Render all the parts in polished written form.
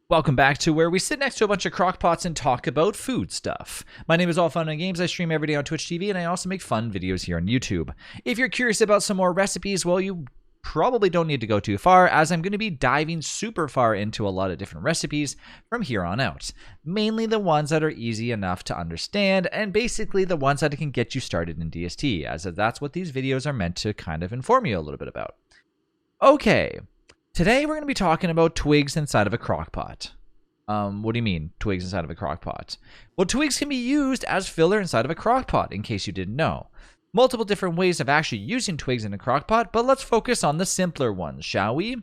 Welcome back to where we sit next to a bunch of crockpots and talk about food stuff. My name is All Fun and Games. I stream every day on Twitch TV, and I also make fun videos here on YouTube. If you're curious about some more recipes, well, you probably don't need to go too far, as I'm going to be diving super far into a lot of different recipes from here on out. Mainly the ones that are easy enough to understand, and basically the ones that can get you started in DST, as that's what these videos are meant to kind of inform you a little bit about. Okay. Today, we're going to be talking about twigs inside of a crockpot. What do you mean, twigs inside of a crockpot? Well, twigs can be used as filler inside of a crockpot, in case you didn't know. Multiple different ways of actually using twigs in a crockpot, but let's focus on the simpler ones, shall we?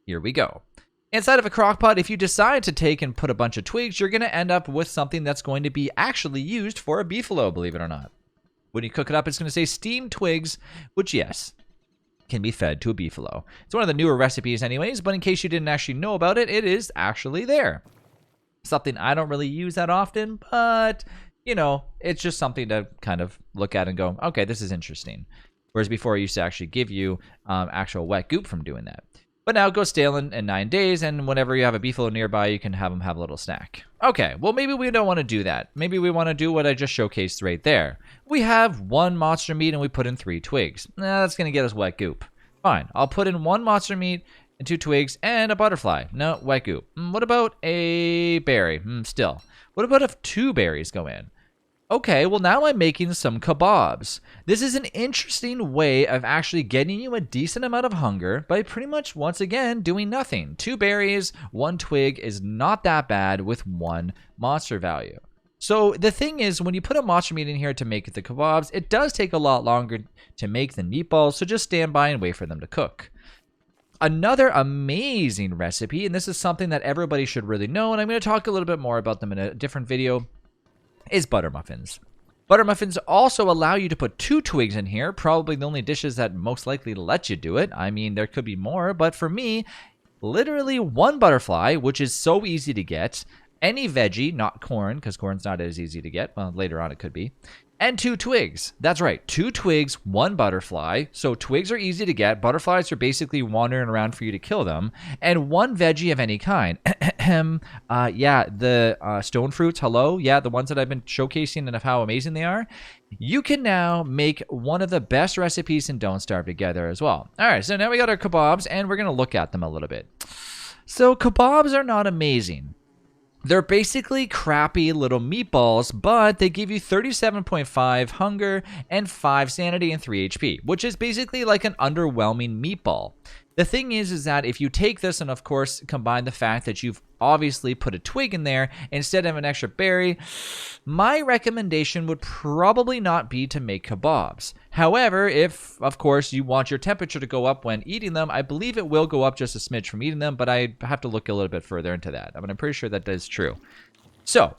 Here we go. Inside of a crockpot, if you decide to take and put a bunch of twigs, you're going to end up with something that's going to be actually used for a beefalo, believe it or not. When you cook it up, it's going to say steamed twigs, which, yes, can be fed to a beefalo. It's one of the newer recipes anyways, but in case you didn't actually know about it, it is actually there. Something I don't really use that often, but, you know, it's just something to kind of look at and go, okay, this is interesting. Whereas before, I used to actually give you actual wet goop from doing that. But now it goes stale in 9 days, and whenever you have a beefalo nearby, you can have them have a little snack. Okay, well, maybe we don't want to do that. Maybe we want to do what I just showcased right there. We have one monster meat, and we put in 3 twigs. That's going to get us wet goop. Fine, I'll put in 1 monster meat and 2 twigs and a butterfly. No, wet goop. What about a berry? Still. What about if 2 berries go in? Okay, well, now I'm making some kebabs. This is an interesting way of actually getting you a decent amount of hunger by pretty much, once again, doing nothing. 2 berries, 1 twig is not that bad with 1 monster value. So the thing is, when you put a monster meat in here to make the kebabs, it does take a lot longer to make than meatballs, so just stand by and wait for them to cook. Another amazing recipe, and this is something that everybody should really know, and I'm going to talk a little bit more about them in a different video, is butter muffins. Butter muffins also allow you to put 2 twigs in here, probably the only dishes that most likely let you do it. I mean, there could be more, but for me, literally 1 butterfly, which is so easy to get, any veggie, not corn, because corn's not as easy to get, well, later on it could be, and 2 twigs. That's right, 2 twigs, 1 butterfly. So twigs are easy to get, butterflies are basically wandering around for you to kill them, and 1 veggie of any kind. The stone fruits, hello? Yeah, the ones that I've been showcasing and of how amazing they are. You can now make one of the best recipes in Don't Starve Together as well. All right, so now we got our kebabs, and we're going to look at them a little bit. So kebabs are not amazing. They're basically crappy little meatballs, but they give you 37.5 hunger and 5 sanity and 3 HP, which is basically like an underwhelming meatball. The thing is that if you take this and, of course, combine the fact that you've obviously put a twig in there instead of an extra berry, my recommendation would probably not be to make kebabs. However, if, of course, you want your temperature to go up when eating them, I believe it will go up just a smidge from eating them, but I have to look a little bit further into that. I mean, I'm pretty sure that is true. So,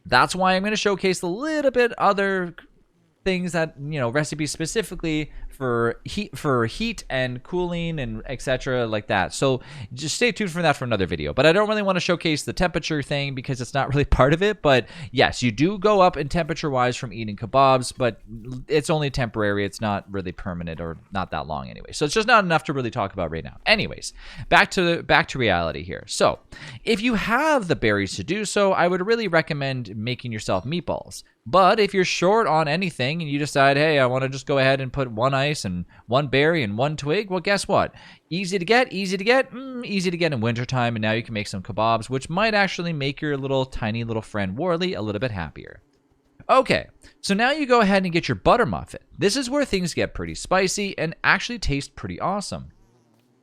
that's why I'm going to showcase a little bit other things that, you know, recipes specifically for heat and cooling and etc. like that. So just stay tuned for that for another video. But I don't really want to showcase the temperature thing because it's not really part of it. But yes, you do go up in temperature wise from eating kebabs, but it's only temporary. It's not really permanent or not that long anyway. So it's just not enough to really talk about right now. Anyways, back to reality here. So if you have the berries to do so, I would really recommend making yourself meatballs. But if you're short on anything and you decide, hey, I want to just go ahead and put 1 ice and 1 berry and 1 twig, well, guess what? Easy to get in wintertime, and now you can make some kebabs, which might actually make your little tiny little friend Warley a little bit happier. Okay, so now you go ahead and get your butter muffin. This is where things get pretty spicy and actually taste pretty awesome.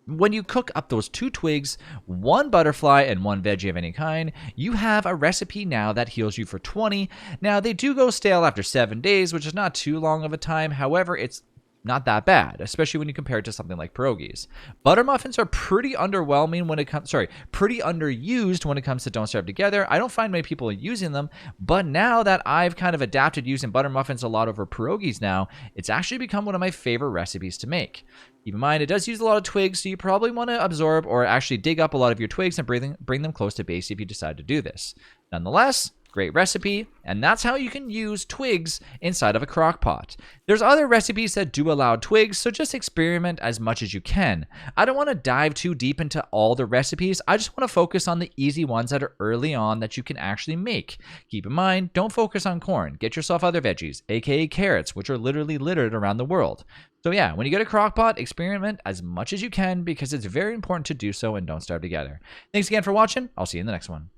When you cook up those 2 twigs, 1 butterfly, and 1 veggie of any kind, you have a recipe now that heals you for 20. Now, they do go stale after 7 days, which is not too long of a time. However, it's not that bad, especially when you compare it to something like pierogies. Butter muffins are pretty underwhelming when it comes, pretty underused when it comes to Don't Starve Together. I don't find many people using them, but now that I've kind of adapted using butter muffins a lot over pierogies now, it's actually become one of my favorite recipes to make. Keep in mind, it does use a lot of twigs, so you probably want to absorb or actually dig up a lot of your twigs and bring them close to base if you decide to do this. Nonetheless, Great recipe, and that's how you can use twigs inside of a crock pot. There's other recipes that do allow twigs, so just experiment as much as you can. I don't want to dive too deep into all the recipes, I just want to focus on the easy ones that are early on that you can actually make. Keep in mind, don't focus on corn, get yourself other veggies, aka carrots, which are literally littered around the world. So yeah, when you get a crock pot, experiment as much as you can because it's very important to do so and don't starve together. Thanks again for watching, I'll see you in the next one.